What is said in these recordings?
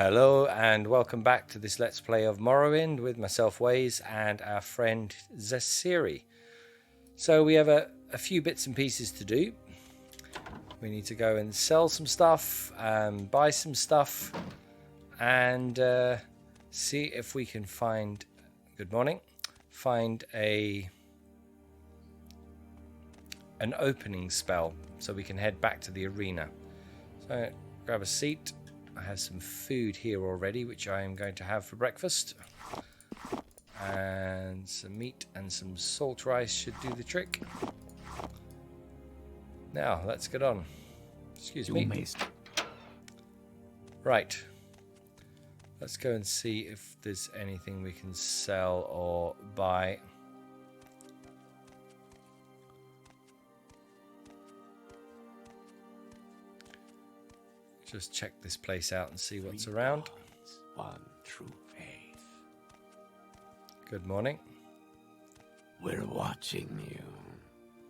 Hello and welcome back to this Let's Play of Morrowind with myself, Waze, and our friend Zasiri. So we have a few bits and pieces to do. We need to go and sell some stuff, buy some stuff, and see if we can find, good morning, find an opening spell so we can head back to the arena. So grab a seat. I have some food here already, which I am going to have for breakfast. And some meat and some salt rice should do the trick. Now, let's get on. Excuse me. Right. Let's go and see if there's anything we can sell or buy. Just check this place out and see what's around. One true faith. Good morning. We're watching you,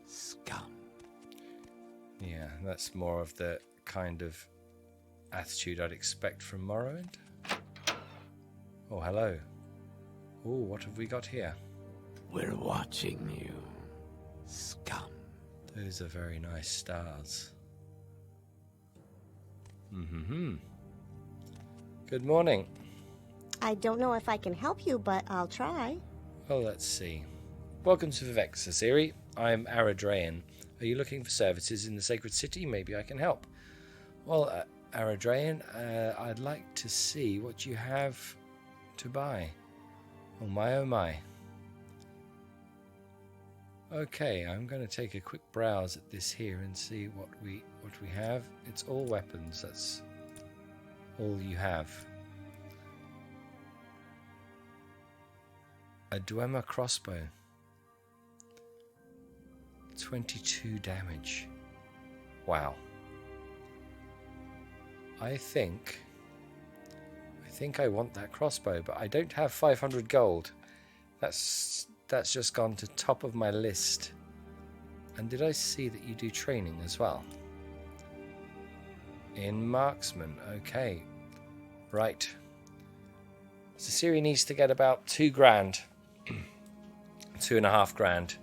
scum. Yeah, that's more of the kind of attitude I'd expect from Morrowind. Oh, hello. Oh, what have we got here? We're watching you, scum. Those are very nice stars. Good morning. I don't know if I can help you, but I'll try. Well, let's see. Welcome to Vivek, Siri. I'm Aradrayan. Are you looking for services in the Sacred City? Maybe I can help. Well, Aradrayan, I'd like to see what you have to buy. Oh my, oh my. Okay, I'm going to take a quick browse at this here and see what we have. It's all weapons. That's all you have. A Dwemer crossbow. 22 damage. Wow. I think I want that crossbow, but I don't have 500 gold. That's just gone to top of my list. And did I see that you do training as well? In marksman, okay. Right. So Siri needs to get about 2 grand. 2.5 grand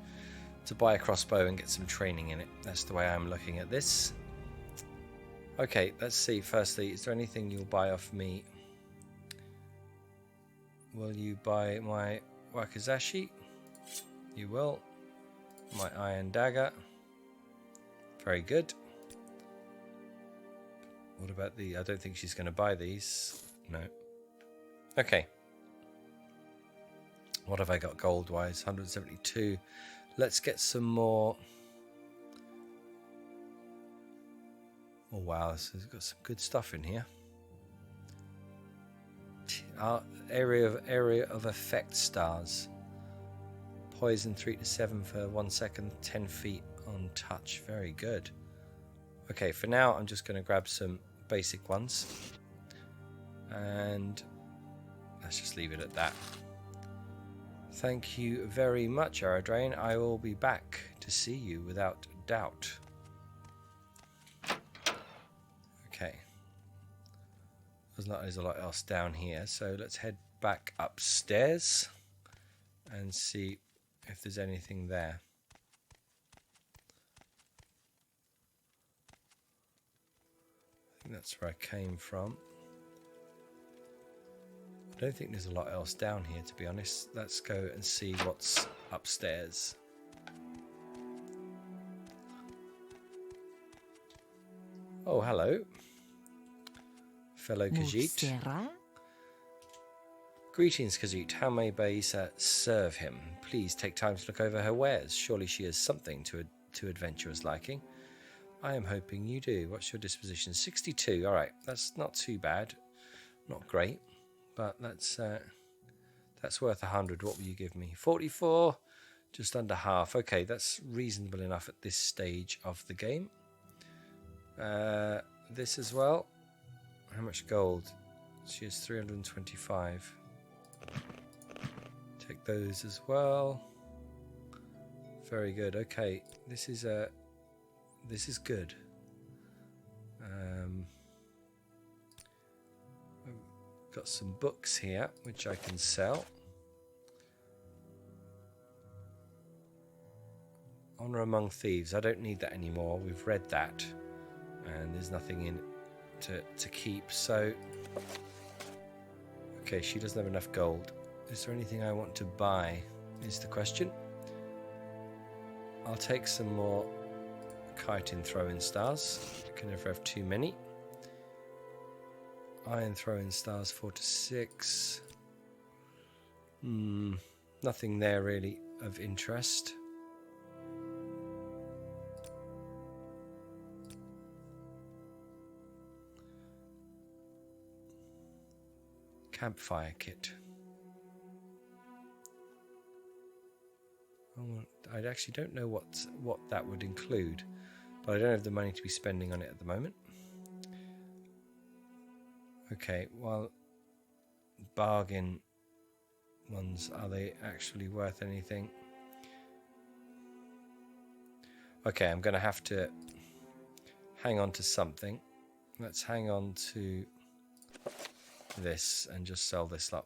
to buy a crossbow and get some training in it. That's the way I'm looking at this. Okay, let's see. Firstly, is there anything you'll buy off me? Will you buy my wakizashi? You will. My iron dagger. Very good. What about the... I don't think she's going to buy these. No. Okay. What have I got gold-wise? 172. Let's get some more... Oh, wow. This has got some good stuff in here. Area of effect stars. Poison 3 to 7 for 1 second. 10 feet on touch. Very good. Okay, for now, I'm just going to grab some basic ones. And let's just leave it at that. Thank you very much, Aradrain. I will be back to see you without doubt. Okay. There's a lot else down here, so let's head back upstairs and see if there's anything there. I think that's where I came from. I don't think there's a lot else down here, to be honest. Let's go and see what's upstairs. Oh, hello. Fellow Khajiit. Greetings, Khajiit. How may Baisa serve him? Please take time to look over her wares. Surely she has something to adventurers' liking. I am hoping you do. What's your disposition? 62. All right, that's not too bad. Not great. But that's worth 100. What will you give me? 44, just under half. Okay, that's reasonable enough at this stage of the game. This as well. How much gold? She has 325. Take those as well. Very good. Okay, this is good. Got some books here which I can sell. Honor Among Thieves. I don't need that anymore. We've read that. And there's nothing in it to keep. So, okay, she doesn't have enough gold. Is there anything I want to buy? Is the question. I'll take some more chitin throwing stars. I can never have too many. Iron throwing stars 4 to 6. Nothing there really of interest. Campfire kit. I actually don't know what that would include, but I don't have the money to be spending on it at the moment. Okay, well, bargain ones, are they actually worth anything? Okay, I'm going to have to hang on to something. Let's hang on to this and just sell this lot.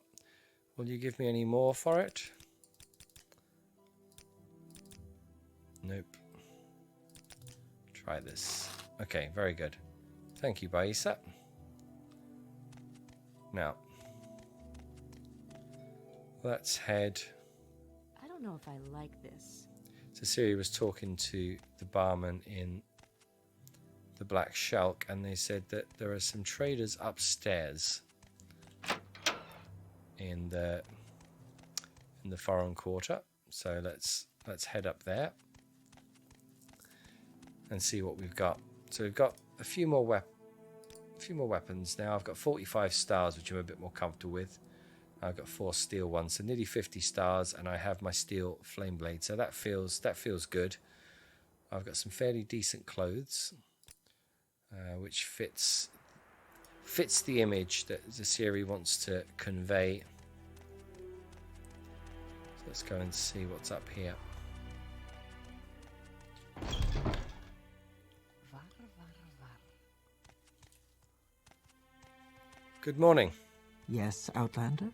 Will you give me any more for it? Nope. Try this. Okay, very good. Thank you, Baisa. Now, let's head. I don't know if I like this. So Siri was talking to the barman in the Black Shulk, and they said that there are some traders upstairs in the foreign quarter. So let's head up there and see what we've got. So we've got a few more weapons now. I've got 45 stars, which I'm a bit more comfortable with. I've got 4 steel ones, so nearly 50 stars, and I have my steel flame blade, so that feels good. I've got some fairly decent clothes, which fits the image that the series wants to convey. So let's go and see what's up here. Good morning. Yes, Outlander?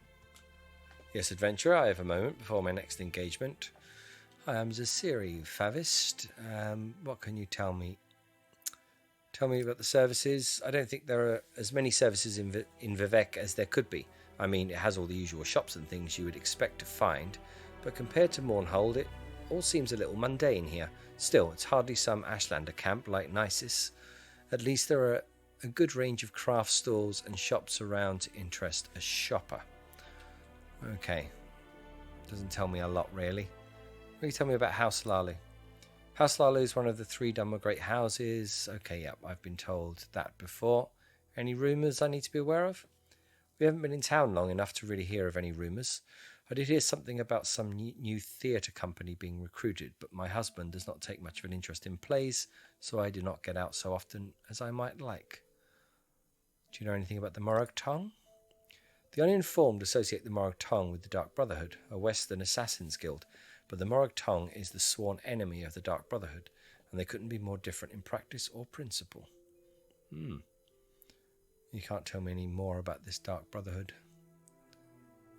Yes, adventurer, I have a moment before my next engagement. I am Zasiri Favist. What can you tell me? Tell me about the services. I don't think there are as many services in Vivek as there could be. I mean, it has all the usual shops and things you would expect to find, but compared to Mornhold, it all seems a little mundane here. Still, it's hardly some Ashlander camp like Nisus. At least there are a good range of craft stores and shops around to interest a shopper. Okay. Doesn't tell me a lot, really. What can you tell me about House Lalu? House Lalu is one of the 3 Dumber Great Houses. Okay, yep, I've been told that before. Any rumours I need to be aware of? We haven't been in town long enough to really hear of any rumours. I did hear something about some new theatre company being recruited, but my husband does not take much of an interest in plays, so I do not get out so often as I might like. Do you know anything about the Morag Tong? The uninformed associate the Morag Tong with the Dark Brotherhood, a Western assassins guild, but the Morag Tong is the sworn enemy of the Dark Brotherhood, and they couldn't be more different in practice or principle. You can't tell me any more about this Dark Brotherhood.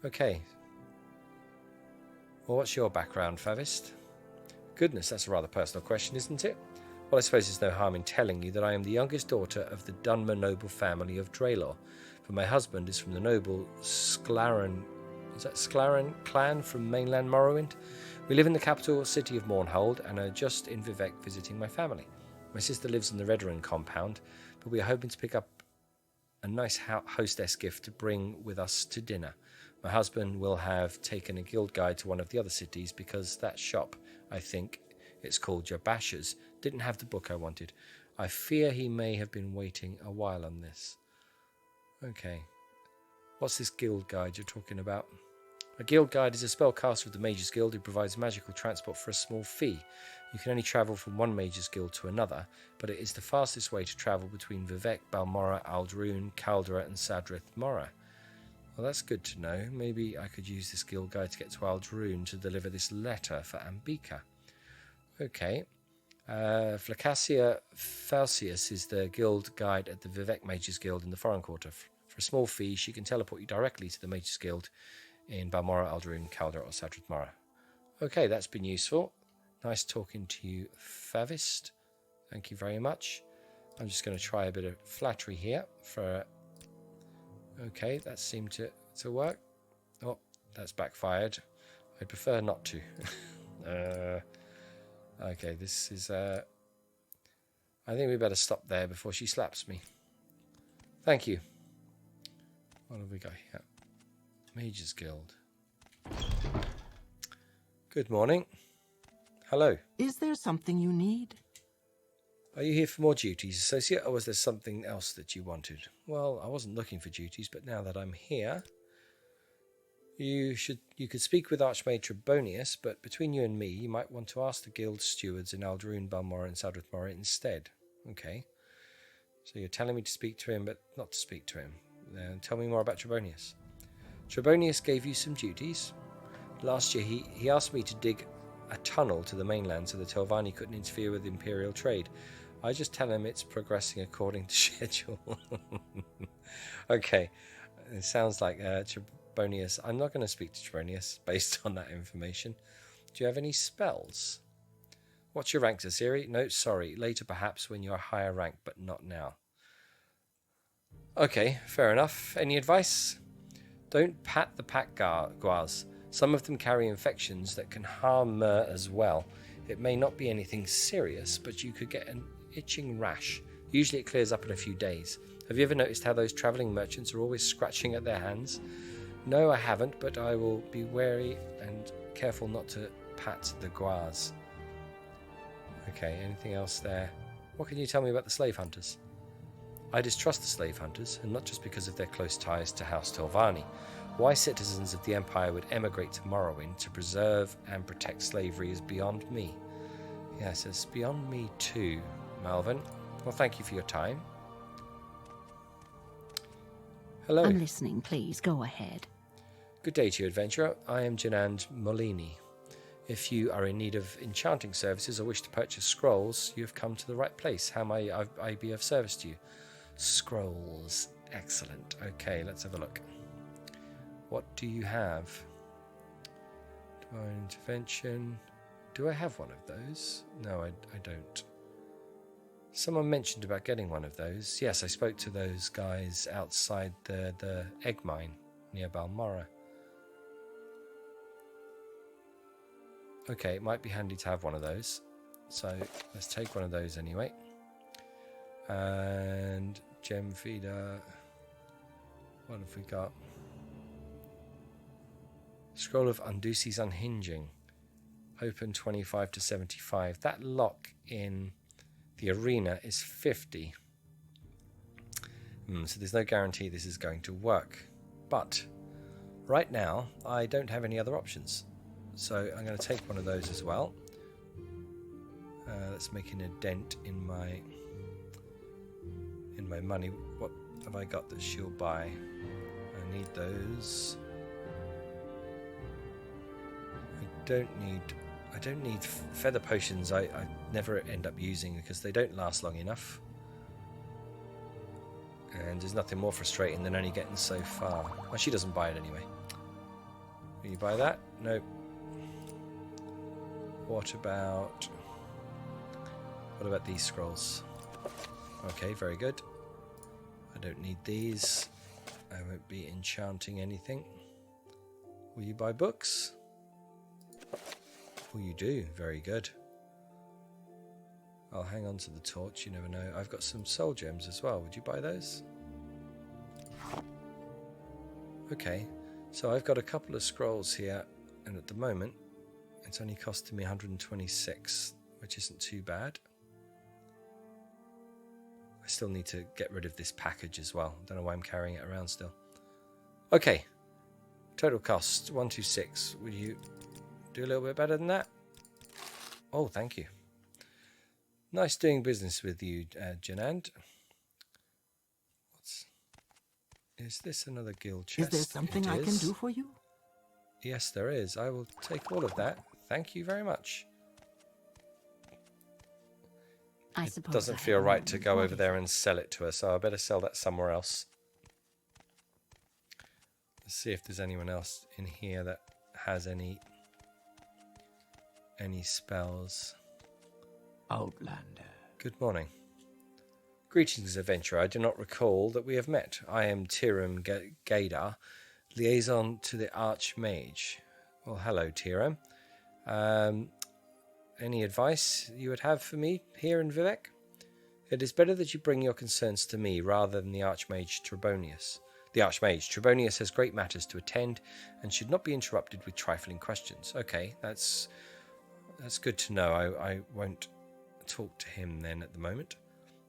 Okay. Well, what's your background, Favist? Goodness, that's a rather personal question, isn't it? Well, I suppose there's no harm in telling you that I am the youngest daughter of the Dunmer noble family of Draelor, for my husband is from the noble Sclaran clan from mainland Morrowind. We live in the capital city of Mornhold and are just in Vivek visiting my family. My sister lives in the Redrun compound, but we are hoping to pick up a nice hostess gift to bring with us to dinner. My husband will have taken a guild guide to one of the other cities because that shop, I think it's called Jabash's, didn't have the book I wanted. I fear he may have been waiting a while on this. Okay. What's this guild guide you're talking about? A guild guide is a spellcaster of the Mages Guild who provides magical transport for a small fee. You can only travel from one Mages Guild to another, but it is the fastest way to travel between Vivek, Balmora, Aldrune, Caldera and Sadrith Mora. Well, that's good to know. Maybe I could use this guild guide to get to Aldrune to deliver this letter for Ambika. Okay. Flacasia Falcius is the guild guide at the Vivek Mages Guild in the Foreign Quarter. For a small fee, she can teleport you directly to the Mages Guild in Balmora, Alderun, Caldor, or Sadrith Mara. Okay, that's been useful. Nice talking to you, Favist. Thank you very much. I'm just going to try a bit of flattery here for... Okay, that seemed to work. Oh, that's backfired. I'd prefer not to. Okay, this is... I think we better stop there before she slaps me. Thank you. What have we got here? Mages Guild. Good morning. Hello. Is there something you need? Are you here for more duties, Associate, or was there something else that you wanted? Well, I wasn't looking for duties, but now that I'm here... You could speak with Archmage Trebonius, but between you and me, you might want to ask the guild stewards in Alderun, Balmora, and Sadrith Mora instead. Okay. So you're telling me to speak to him, but not to speak to him. Then tell me more about Trebonius. Trebonius gave you some duties. Last year, he asked me to dig a tunnel to the mainland so the Telvanni couldn't interfere with Imperial trade. I just tell him it's progressing according to schedule. Okay. It sounds like Trebonius. I'm not going to speak to Trebonius based on that information. Do you have any spells? What's your rank, Zasiri? No, sorry. Later perhaps when you're higher rank, but not now. Okay, fair enough. Any advice? Don't pat the pack guars. Some of them carry infections that can harm Mer as well. It may not be anything serious, but you could get an itching rash. Usually it clears up in a few days. Have you ever noticed how those travelling merchants are always scratching at their hands? No, I haven't, but I will be wary and careful not to pat the guars. Okay, anything else there? What can you tell me about the slave hunters? I distrust the slave hunters, and not just because of their close ties to House Telvanni. Why citizens of the Empire would emigrate to Morrowind to preserve and protect slavery is beyond me. Yes, it's beyond me too, Malvin. Well, thank you for your time. Hello. I'm listening, please. Go ahead. Good day to you, adventurer. I am Janand Molini. If you are in need of enchanting services or wish to purchase scrolls, you have come to the right place. How may I be of service to you? Scrolls. Excellent. Okay, let's have a look. What do you have? Divine Intervention. Do I have one of those? No, I don't. Someone mentioned about getting one of those. Yes, I spoke to those guys outside the egg mine near Balmora. Okay, it might be handy to have one of those. So let's take one of those anyway. And gem feeder. What have we got? Scroll of Undusi's Unhinging. Open 25 to 75. That lock in the arena is 50. So there's no guarantee this is going to work. But right now, I don't have any other options. So I'm going to take one of those as well. That's making a dent in my money. What have I got that she'll buy? I need those. I don't need feather potions. I never end up using because they don't last long enough. And there's nothing more frustrating than only getting so far. Well, she doesn't buy it anyway. Will you buy that? Nope. What about these scrolls? Okay, very good. I don't need these. I won't be enchanting anything. Will you buy books? Oh, you do. Very good. I'll hang on to the torch. You never know. I've got some soul gems as well. Would you buy those? Okay. So I've got a couple of scrolls here. And at the moment, it's only costing me 126, which isn't too bad. I still need to get rid of this package as well. Don't know why I'm carrying it around still. Okay. Total cost, 126. Would you do a little bit better than that? Oh, thank you. Nice doing business with you, Janand. Is this another guild chest? Is there something I can do for you? Yes, there is. I will take all of that. Thank you very much. I It suppose doesn't I feel have right no to go over choice. there and sell it to her, so I better sell that somewhere else. Let's see if there's anyone else in here that has any spells. Outlander. Good morning. Greetings, adventurer. I do not recall that we have met. I am Tiram Gaidar, liaison to the Archmage. Well, hello, Tiram. Any advice you would have for me here in Vivek? It is better that you bring your concerns to me rather than the Archmage Trebonius. The Archmage Trebonius has great matters to attend and should not be interrupted with trifling questions. Okay, that's good to know. I won't talk to him then at the moment.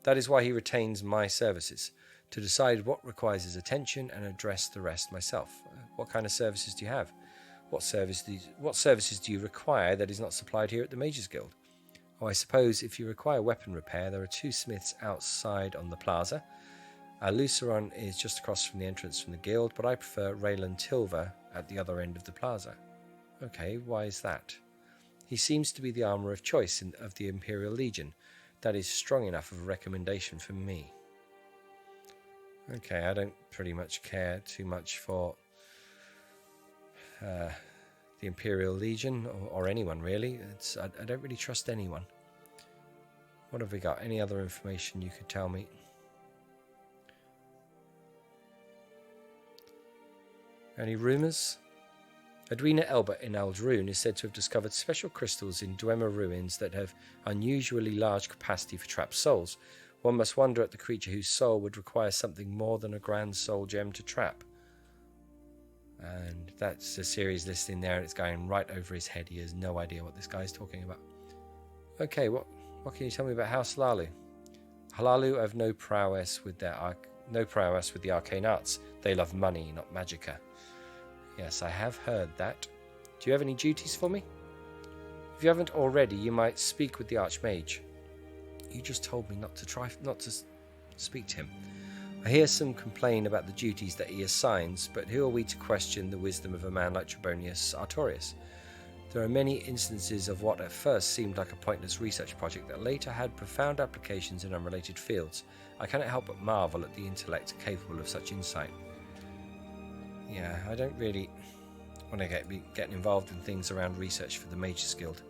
That is why he retains my services, to decide what requires his attention and address the rest myself. What kind of services do you have? What services do you require that is not supplied here at the Mages Guild? Oh, I suppose if you require weapon repair, there are 2 smiths outside on the plaza. Luceron is just across from the entrance from the guild, but I prefer Raylan Tilver at the other end of the plaza. Okay, why is that? He seems to be the armourer of choice of the Imperial Legion. That is strong enough of a recommendation for me. Okay, I don't pretty much care too much for the Imperial Legion or anyone really. I don't really trust anyone. What have we got? Any other information you could tell me? Any rumours? Edwina Elbert in Aldrune is said to have discovered special crystals in Dwemer ruins that have unusually large capacity for trapped souls. One must wonder at the creature whose soul would require something more than a grand soul gem to trap. And that's a series listing there, and it's going right over his head. He has no idea what this guy's talking about. Okay, what can you tell me about House Halalu? Halalu have no prowess with the arcane arts. They love money, not magicka. Yes, I have heard that. Do you have any duties for me? If you haven't already, you might speak with the Archmage. You just told me not to speak to him. I hear some complain about the duties that he assigns, but who are we to question the wisdom of a man like Trebonius Artorius? There are many instances of what at first seemed like a pointless research project that later had profound applications in unrelated fields. I cannot help but marvel at the intellect capable of such insight. Yeah, I don't really want to be getting involved in things around research for the Mages Guild.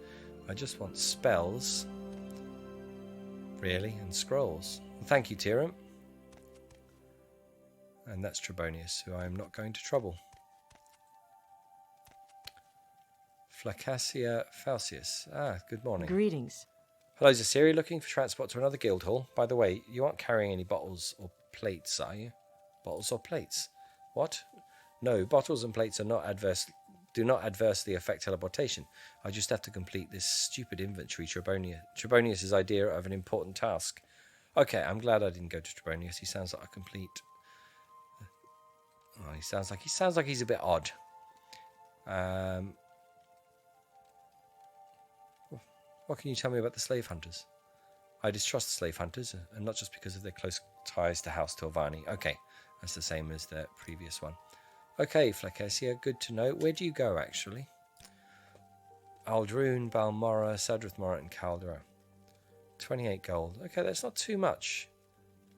I just want spells, really, and scrolls. Well, thank you, Tiram. And that's Trebonius, who I am not going to trouble. Flacassia Falcius. Good morning. Greetings. Hello, Zasiri. Looking for transport to another guild hall. By the way, you aren't carrying any bottles or plates, are you? Bottles or plates? What? No, bottles and plates do not adversely affect teleportation. I just have to complete this stupid inventory, Trebonius' idea of an important task. Okay, I'm glad I didn't go to Trebonius. He sounds like a complete... Oh, he sounds like he's a bit odd. What can you tell me about the slave hunters? I distrust the slave hunters, and not just because of their close ties to House Tilvani. Okay, that's the same as the previous one. Okay, Flakesia, good to know. Where do you go, actually? Aldrune, Balmora, Sadrithmora, and Caldera. 28 gold. Okay, that's not too much.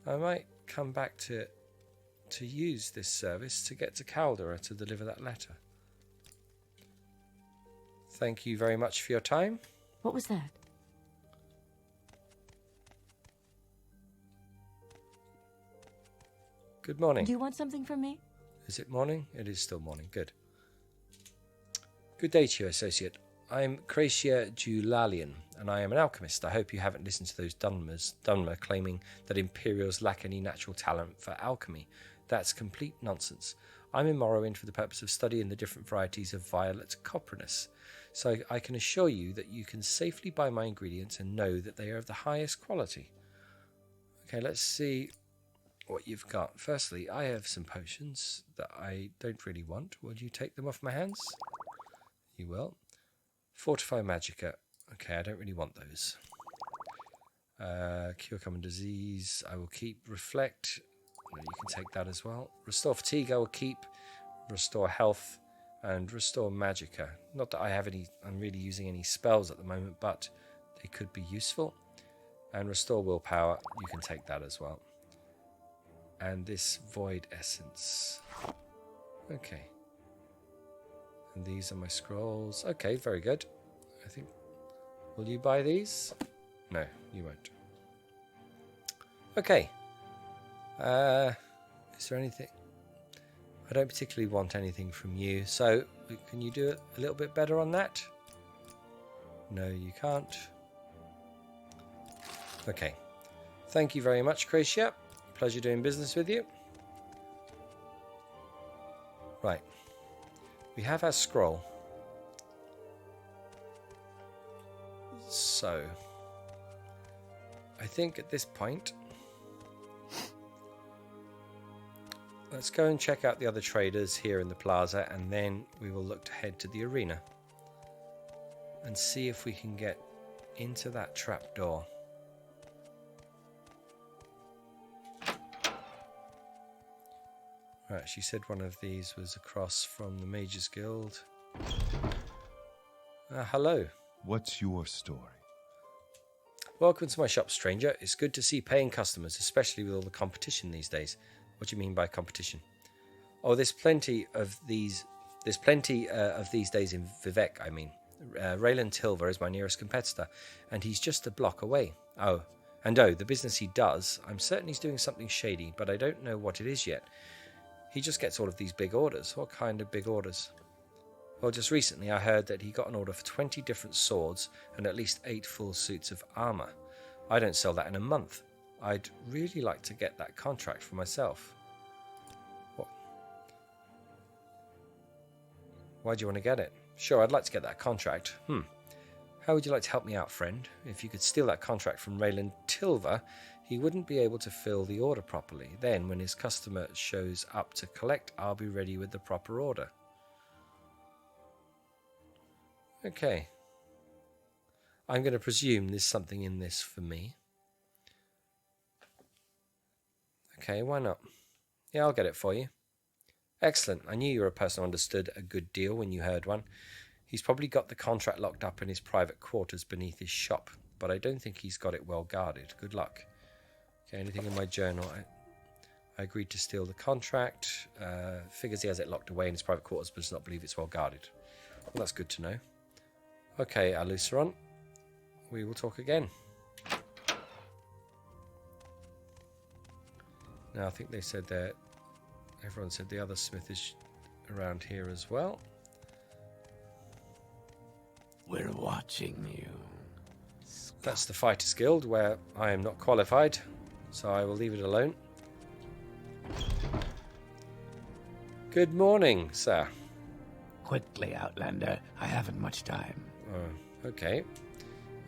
I might come back to use this service to get to Caldera to deliver that letter. Thank you very much for your time. What was that? Good morning. Do you want something from me? Is it morning? It is still morning. Good. Good day to you, associate. I'm Cracia Julalian, and I am an alchemist. I hope you haven't listened to those Dunmer claiming that Imperials lack any natural talent for alchemy. That's complete nonsense. I'm in Morrowind for the purpose of studying the different varieties of violet coprinus, so I can assure you that you can safely buy my ingredients and know that they are of the highest quality. Okay, let's see what you've got. Firstly, I have some potions that I don't really want. Will you take them off my hands? You will. Fortify Magicka. Okay, I don't really want those. Cure common disease. I will keep. Reflect. No, you can take that as well. Restore fatigue. I will keep. Restore health. And restore Magicka. Not that I'm really using any spells at the moment, but they could be useful. And restore willpower. You can take that as well. And this void essence. Okay. And these are my scrolls. Okay, very good. I think... Will you buy these? No, you won't. Okay. Is there anything... I don't particularly want anything from you, so can you do it a little bit better on that? No, you can't. Okay. Thank you very much, Cracia. Pleasure doing business with you. Right. We have our scroll. So, I think at this point, let's go and check out the other traders here in the plaza, and then we will look to head to the arena and see if we can get into that trapdoor. Right, she said one of these was across from the Mages Guild. Hello. What's your story? Welcome to my shop, stranger. It's good to see paying customers, especially with all the competition these days. What do you mean by competition? Oh, there's plenty of these. There's plenty of these days in Vivek. I mean, Raylan Tilver is my nearest competitor, and he's just a block away. The business he does, I'm certain he's doing something shady, but I don't know what it is yet. He just gets all of these big orders. What kind of big orders? Well, just recently I heard that he got an order for 20 different swords and at least 8 full suits of armor. I don't sell that in a month. I'd really like to get that contract for myself. What? Why do you want to get it? Sure, I'd like to get that contract. How would you like to help me out, friend? If you could steal that contract from Raylan Tilver, he wouldn't be able to fill the order properly. Then, when his customer shows up to collect, I'll be ready with the proper order. Okay. I'm going to presume there's something in this for me. Okay, why not? Yeah, I'll get it for you. Excellent. I knew you were a person who understood a good deal when you heard one. He's probably got the contract locked up in his private quarters beneath his shop, but I don't think he's got it well guarded. Good luck. Okay, anything in my journal? I agreed to steal the contract. Figures he has it locked away in his private quarters, but does not believe it's well guarded. Well, that's good to know. Okay, Aluceron. We will talk again. Now, I think they said that everyone said the other smith is around here as well. We're watching you. That's the Fighters Guild, where I am not qualified, so I will leave it alone. Good morning, sir. Quickly, Outlander. I haven't much time. Okay.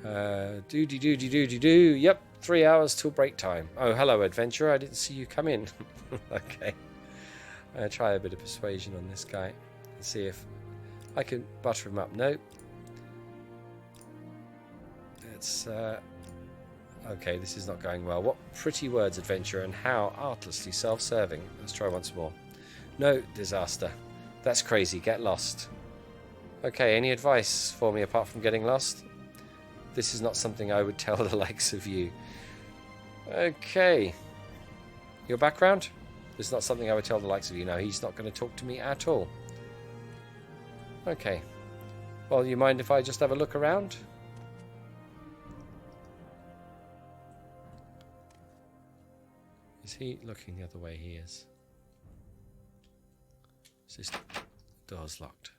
Do. Yep, 3 hours till break time. Oh, hello, adventurer. I didn't see you come in. Okay. I'm going to try a bit of persuasion on this guy and see if I can butter him up. Nope. It's... Okay, this is not going well. What pretty words, adventurer, and how artlessly self-serving. Let's try once more. No, disaster. That's crazy. Get lost. Okay, any advice for me apart from getting lost? This is not something I would tell the likes of you. Okay. Your background? This is not something I would tell the likes of you. No, he's not going to talk to me at all. Okay. Well, you mind if I just have a look around? Is he looking the other way? He is. Is this door's locked?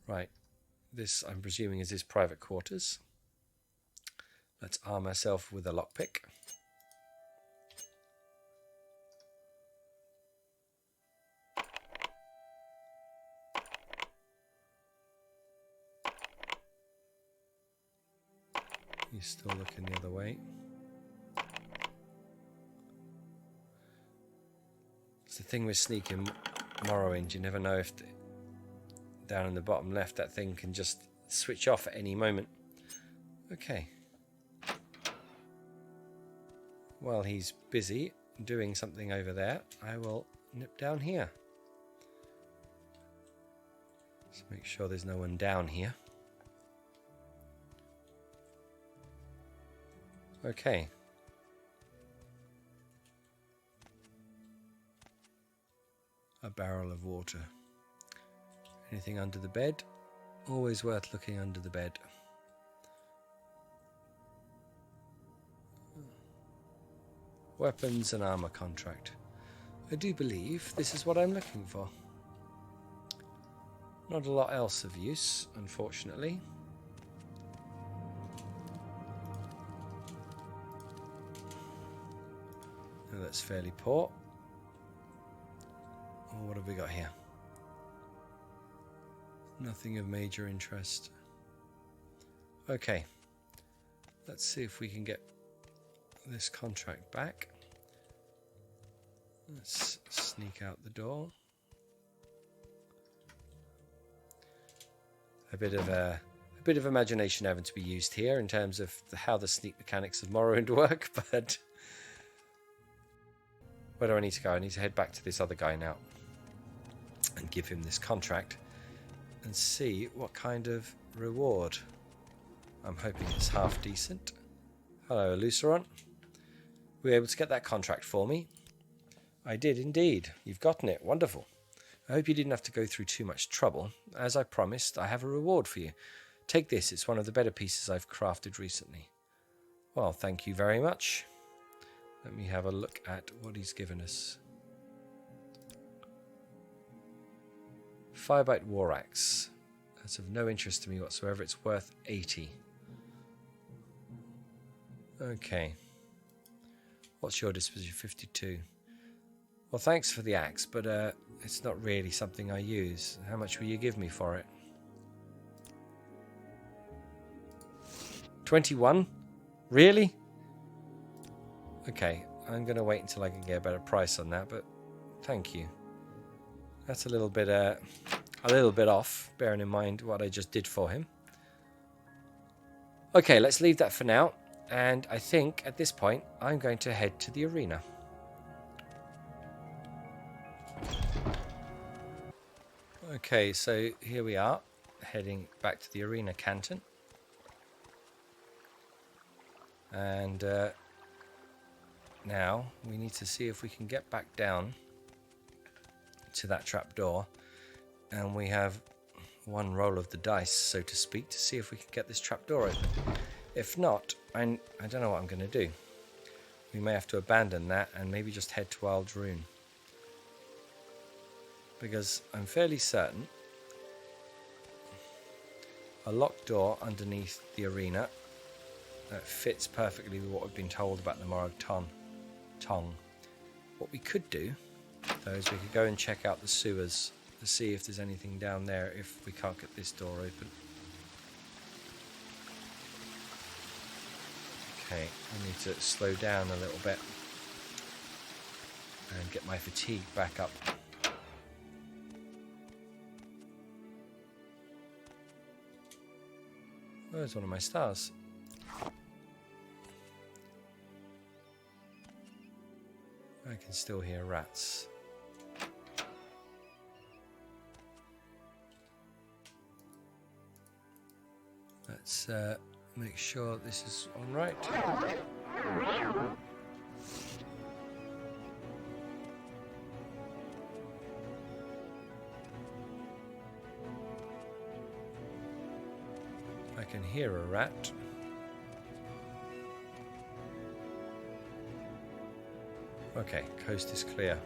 Right. This, I'm presuming, is his private quarters. Let's arm ourselves with a lockpick. He's still looking the other way. It's the thing with sneaking Morrowind. You never know if down in the bottom left that thing can just switch off at any moment. Okay. While he's busy doing something over there, I will nip down here. Let's make sure there's no one down here. Okay. A barrel of water. Anything under the bed? Always worth looking under the bed. Weapons and armor contract. I do believe this is what I'm looking for. Not a lot else of use, unfortunately. Oh, that's fairly poor. Oh, what have we got here? Nothing of major interest. Okay. Let's see if we can get this contract back. Let's sneak out the door. A bit of imagination having to be used here in terms of how the sneak mechanics of Morrowind work, but where do I need to go? I need to head back to this other guy now and give him this contract and see what kind of reward. I'm hoping it's half decent. Hello, Luceron. Were you able to get that contract for me? I did indeed. You've gotten it. Wonderful. I hope you didn't have to go through too much trouble. As I promised, I have a reward for you. Take this. It's one of the better pieces I've crafted recently. Well, thank you very much. Let me have a look at what he's given us. Firebyte War Axe. That's of no interest to me whatsoever. It's worth 80. Okay. What's your disposition? 52. Well, thanks for the axe, but it's not really something I use. How much will you give me for it? 21? Really? Okay, I'm going to wait until I can get a better price on that, but thank you. That's a little bit off, bearing in mind what I just did for him. Okay, let's leave that for now. And I think at this point, I'm going to head to the arena. Okay, so here we are, heading back to the arena canton. And now we need to see if we can get back down to that trapdoor. And we have one roll of the dice, so to speak, to see if we can get this trapdoor open. If not, I don't know what I'm going to do. We may have to abandon that and maybe just head to Ald'ruun. Because I'm fairly certain a locked door underneath the arena that fits perfectly with what we've been told about the Morag Tong. What we could do, though, is we could go and check out the sewers to see if there's anything down there if we can't get this door open. Okay, I need to slow down a little bit and get my fatigue back up. Where's one of my stars? I can still hear rats. Let's make sure this is all right. I can hear a rat. Okay, coast is clear.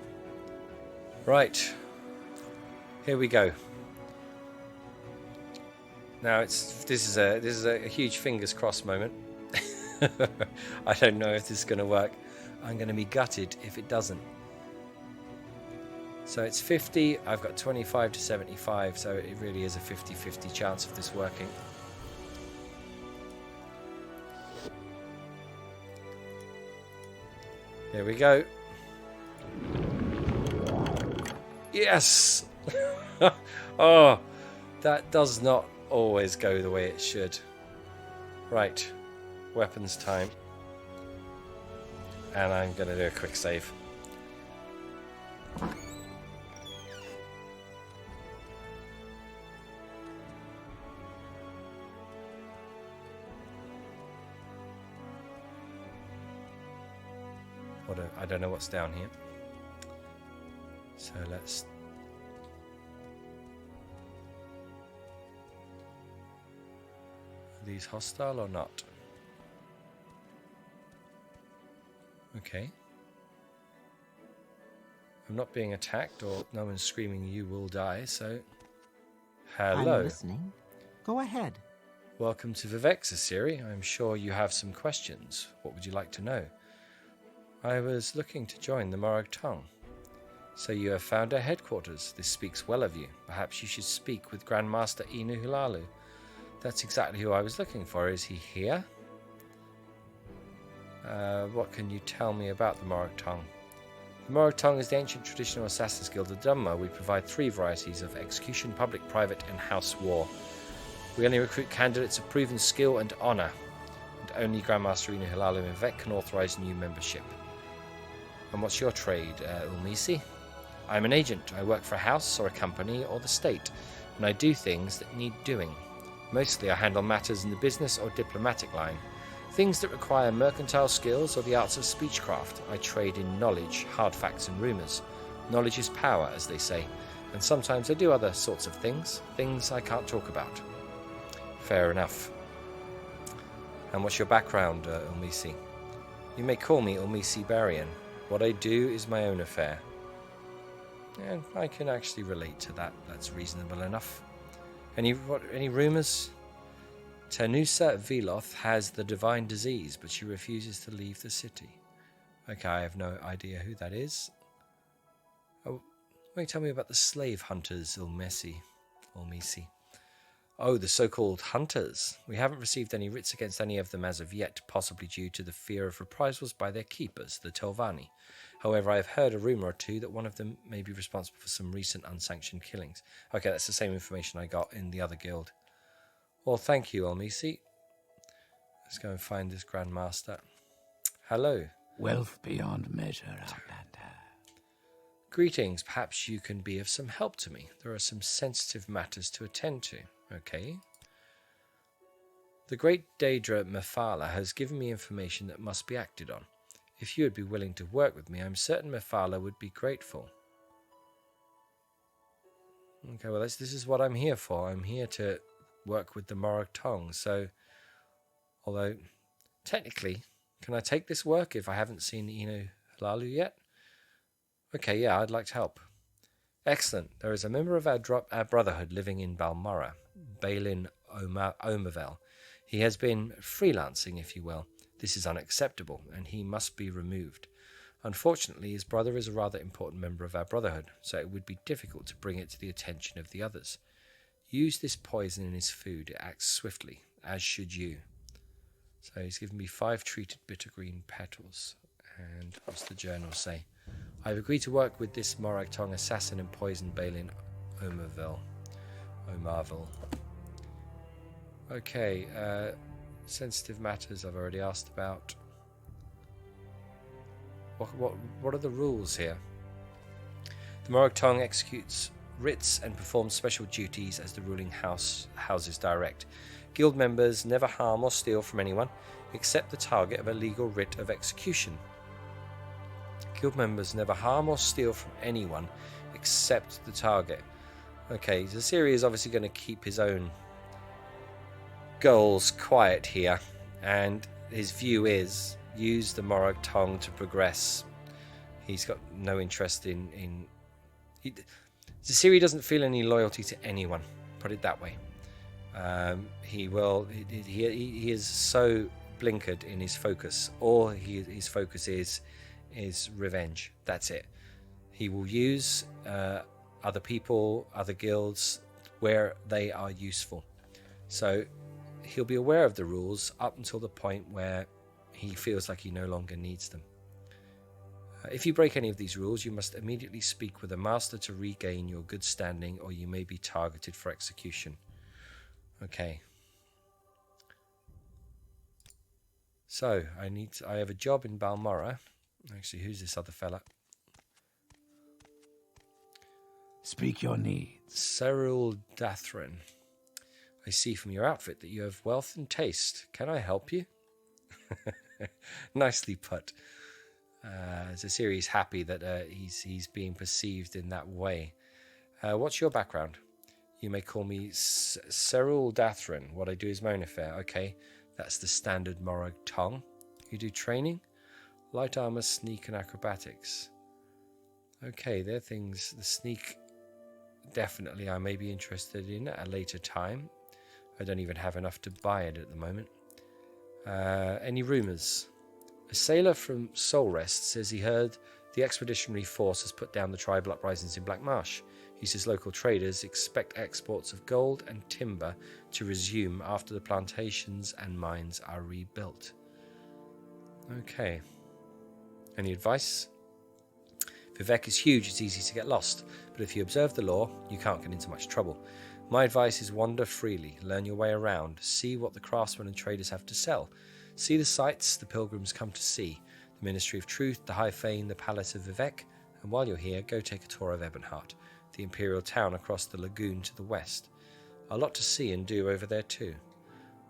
Right, here we go. Now this is a huge fingers crossed moment. I don't know if this is going to work. I'm going to be gutted if it doesn't. So it's 50. I've got 25 to 75. So it really is a 50-50 chance of this working. Here we go. Yes. Oh, that does not always go the way it should. Right, weapons time. And I'm going to do a quick save. I don't know what's down here. So let's Are these hostile or not? Okay. I'm not being attacked, or no one's screaming you will die, so... Hello. I'm listening. Go ahead. Welcome to Vivexa, Siri. I'm sure you have some questions. What would you like to know? I was looking to join the Morag Tong. So you have found our headquarters. This speaks well of you. Perhaps you should speak with Grandmaster Inu Hulalu. That's exactly who I was looking for. Is he here? What can you tell me about the Morag Tong? The Morag Tong is the ancient traditional Assassin's Guild of Dunmer. We provide 3 varieties of execution, public, private, and house war. We only recruit candidates of proven skill and honour, and only Grandmaster Inu Hulalu and Vec can authorise new membership. And what's your trade, Ulmisi? I'm an agent. I work for a house or a company or the state, and I do things that need doing. Mostly I handle matters in the business or diplomatic line. Things that require mercantile skills or the arts of speechcraft. I trade in knowledge, hard facts and rumours. Knowledge is power, as they say, and sometimes I do other sorts of things I can't talk about. Fair enough. And what's your background, Ulmisi? You may call me Ulmisi Barian. What I do is my own affair. And I can actually relate to that. That's reasonable enough. Any rumours? Tenusa Veloth has the divine disease, but she refuses to leave the city. Okay, I have no idea who that is. Oh, why tell me about the slave hunters, Ulmisi? Oh, the so-called hunters. We haven't received any writs against any of them as of yet, possibly due to the fear of reprisals by their keepers, the Telvanni. However, I have heard a rumour or two that one of them may be responsible for some recent unsanctioned killings. Okay, that's the same information I got in the other guild. Well, thank you, Ulmisi. Let's go and find this Grandmaster. Hello. Wealth beyond measure, Outlander. Greetings. Perhaps you can be of some help to me. There are some sensitive matters to attend to. Okay. The great Daedra Mephala has given me information that must be acted on. If you would be willing to work with me, I'm certain Mephala would be grateful. Okay, well, this is what I'm here for. I'm here to work with the Morag Tong. So, although, technically, can I take this work if I haven't seen Inu Hulalu yet? Okay, yeah, I'd like to help. Excellent. There is a member of our brotherhood living in Balmora, Balin Omervel. He has been freelancing, if you will. This is unacceptable, and he must be removed. Unfortunately, his brother is a rather important member of our brotherhood, so it would be difficult to bring it to the attention of the others. Use this poison in his food. It acts swiftly, as should you. So he's given me 5 treated bitter green petals. And what's the journal say? I've agreed to work with this Morag Tong assassin and poison Balin Omervel. Okay, sensitive matters I've already asked about. What are the rules here? The Morag Tong executes writs and performs special duties as the ruling houses direct. Guild members never harm or steal from anyone except the target of a legal writ of execution. Guild members never harm or steal from anyone except the target. Okay, Zasiri is obviously going to keep his own goals quiet here, and his view is use the Morag Tong to progress. He's got no interest in Zasiri doesn't feel any loyalty to anyone, put it that way. He is so blinkered in his focus. All his focus is revenge. That's it. He will use other people, other guilds, where they are useful. So he'll be aware of the rules up until the point where he feels like he no longer needs them. If you break any of these rules, you must immediately speak with a master to regain your good standing, or you may be targeted for execution. Okay. So, I have a job in Balmora. Actually, who's this other fella? Speak your needs. Cyril Dathran. I see from your outfit that you have wealth and taste. Can I help you? Nicely put. Zasiri's happy that he's being perceived in that way. What's your background? You may call me Cyril Dathrin. What I do is my own affair. Okay, that's the standard Morag Tong. You do training? Light armor, sneak, and acrobatics. Okay, they're things. The sneak, definitely I may be interested in at a later time. I don't even have enough to buy it at the moment. Any rumours? A sailor from Soul Rest says he heard the expeditionary force has put down the tribal uprisings in Black Marsh. He says local traders expect exports of gold and timber to resume after the plantations and mines are rebuilt. Okay. Any advice? Vivek is huge, it's easy to get lost, but if you observe the law, you can't get into much trouble. My advice is wander freely, learn your way around, see what the craftsmen and traders have to sell. See the sights the pilgrims come to see, the Ministry of Truth, the High Fane, the Palace of Vivek, and while you're here, go take a tour of Ebonheart, the imperial town across the lagoon to the west. A lot to see and do over there too.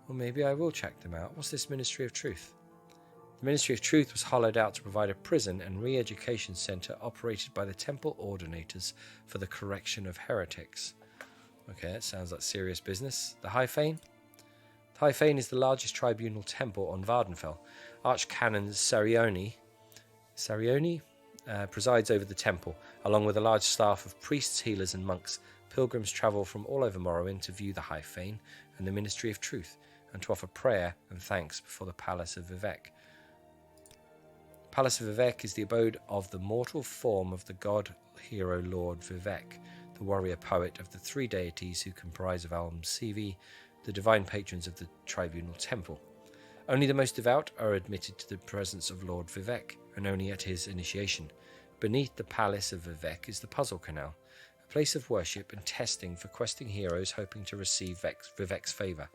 Or maybe I will check them out. What's this Ministry of Truth? The Ministry of Truth was hollowed out to provide a prison and re-education centre operated by the temple ordinators for the correction of heretics. Okay, that sounds like serious business. The High Fane? The High Fane is the largest tribunal temple on Vardenfell. Archcanon Sarioni presides over the temple, along with a large staff of priests, healers and monks. Pilgrims travel from all over Morrowind to view the High Fane and the Ministry of Truth, and to offer prayer and thanks before the Palace of Vivek. Palace of Vivek is the abode of the mortal form of the god hero Lord Vivek, the warrior poet of the three deities who comprise of Almsivi, the divine patrons of the tribunal temple. Only the most devout are admitted to the presence of Lord Vivek, and only at his initiation. Beneath the Palace of Vivek is the Puzzle Canal, a place of worship and testing for questing heroes hoping to receive Vivek's favour.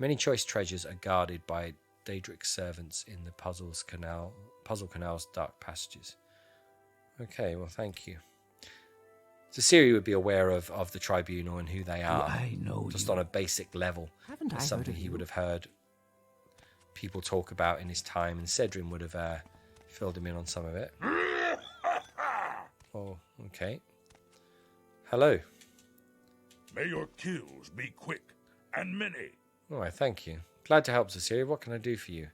Many choice treasures are guarded by Daedric's servants in the Puzzle Canal's dark passages. Okay, well, thank you. So Ciri would be aware of the tribunal and who they are. I know just you. on a basic level. Haven't I It's heard something of he you? would have heard people talk about in his time, and Cedrin would have filled him in on some of it. Oh, okay. Hello. May your kills be quick and many. All right, thank you. Glad to help, Cecilia. What can I do for you?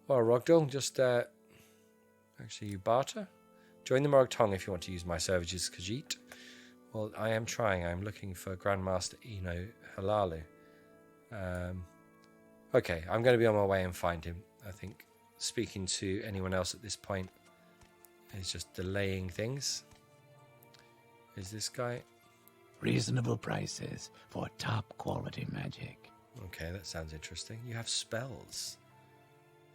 Well, Rogdal, just actually, you barter? Join the Morag Tong if you want to use my services, Khajiit. Well, I am trying. I'm looking for Grandmaster Eno Halalu. Okay, I'm going to be on my way and find him. I think speaking to anyone else at this point is just delaying things. Is this guy? Reasonable prices for top quality magic. Okay, that sounds interesting. You have spells.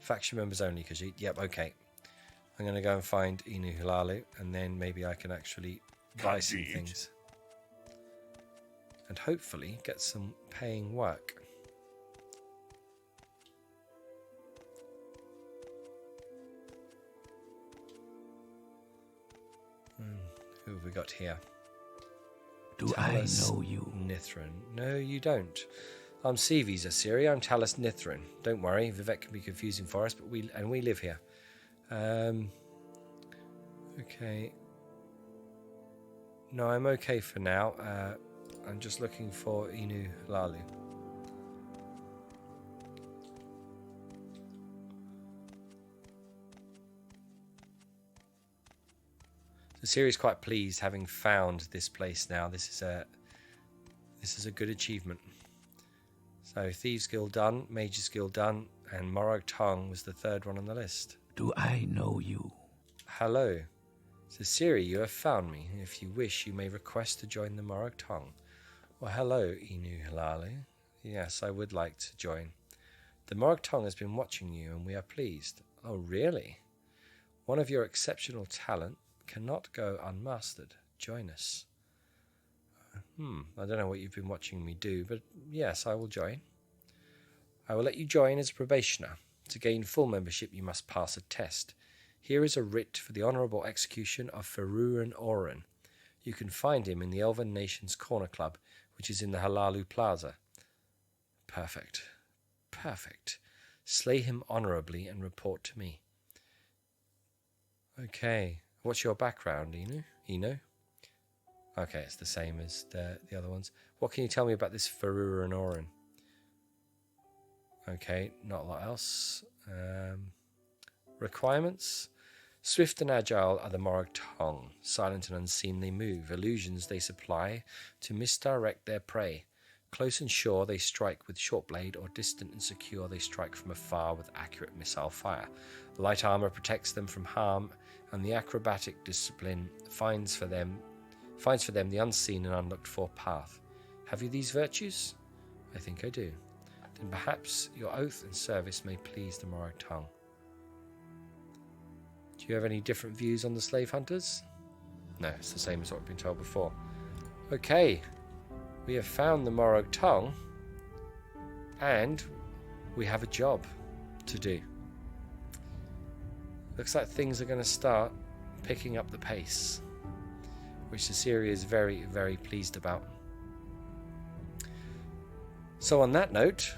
Faction members only, Khajiit. Yep, okay. I'm going to go and find Inu Halalu, and then maybe I can actually buy some Khajiit. things. And hopefully get some paying work. Who have we got here? Do Talus I know you? Nithrin. No, you don't. I'm Cv's Assyria. I'm Talus Nithrin. Don't worry, Vivek can be confusing for us, but we live here. Okay. No, I'm okay for now. I'm just looking for Inu Lalu. The series quite pleased having found this place now. This is a good achievement. So Thieves Guild done, Mage's Guild done, and Morag Tong was the third one on the list. Do I know you? Hello. So Ciri, you have found me. If you wish, you may request to join the Morag Tong. Well, hello, Inu Halalu. Yes, I would like to join. The Morag Tong has been watching you, and we are pleased. Oh, really? One of your exceptional talent cannot go unmastered. Join us. I don't know what you've been watching me do, but yes, I will join. I will let you join as a probationer. To gain full membership, you must pass a test. Here is a writ for the honourable execution of Faruran Oren. You can find him in the Elven Nations Corner Club, which is in the Halalu Plaza. Perfect. Perfect. Slay him honourably and report to me. Okay. What's your background, Eno? Okay, it's the same as the other ones. What can you tell me about this Farura and Orin? Okay, not a lot else. Requirements. Swift and agile are the Morag Tong. Silent and unseen they move. Illusions they supply to misdirect their prey. Close and sure they strike with short blade, or distant and secure they strike from afar with accurate missile fire. Light armor protects them from harm, and the acrobatic discipline finds for them the unseen and unlooked for path. Have you these virtues? I think I do. Then perhaps your oath and service may please the Morag Tong. Do you have any different views on the slave hunters? No, it's the same as what we've been told before. Okay, we have found the Morag Tong, and we have a job to do. Looks like things are going to start picking up the pace, which the series is very, very pleased about. So on that note,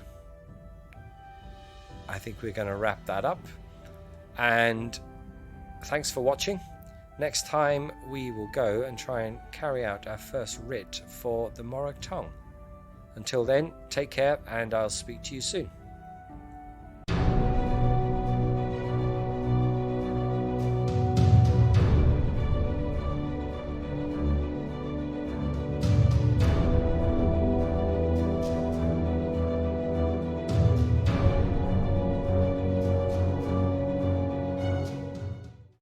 I think we're going to wrap that up, and thanks for watching. Next time we will go and try and carry out our first writ for the Morag Tong. Until then, take care, and I'll speak to you soon.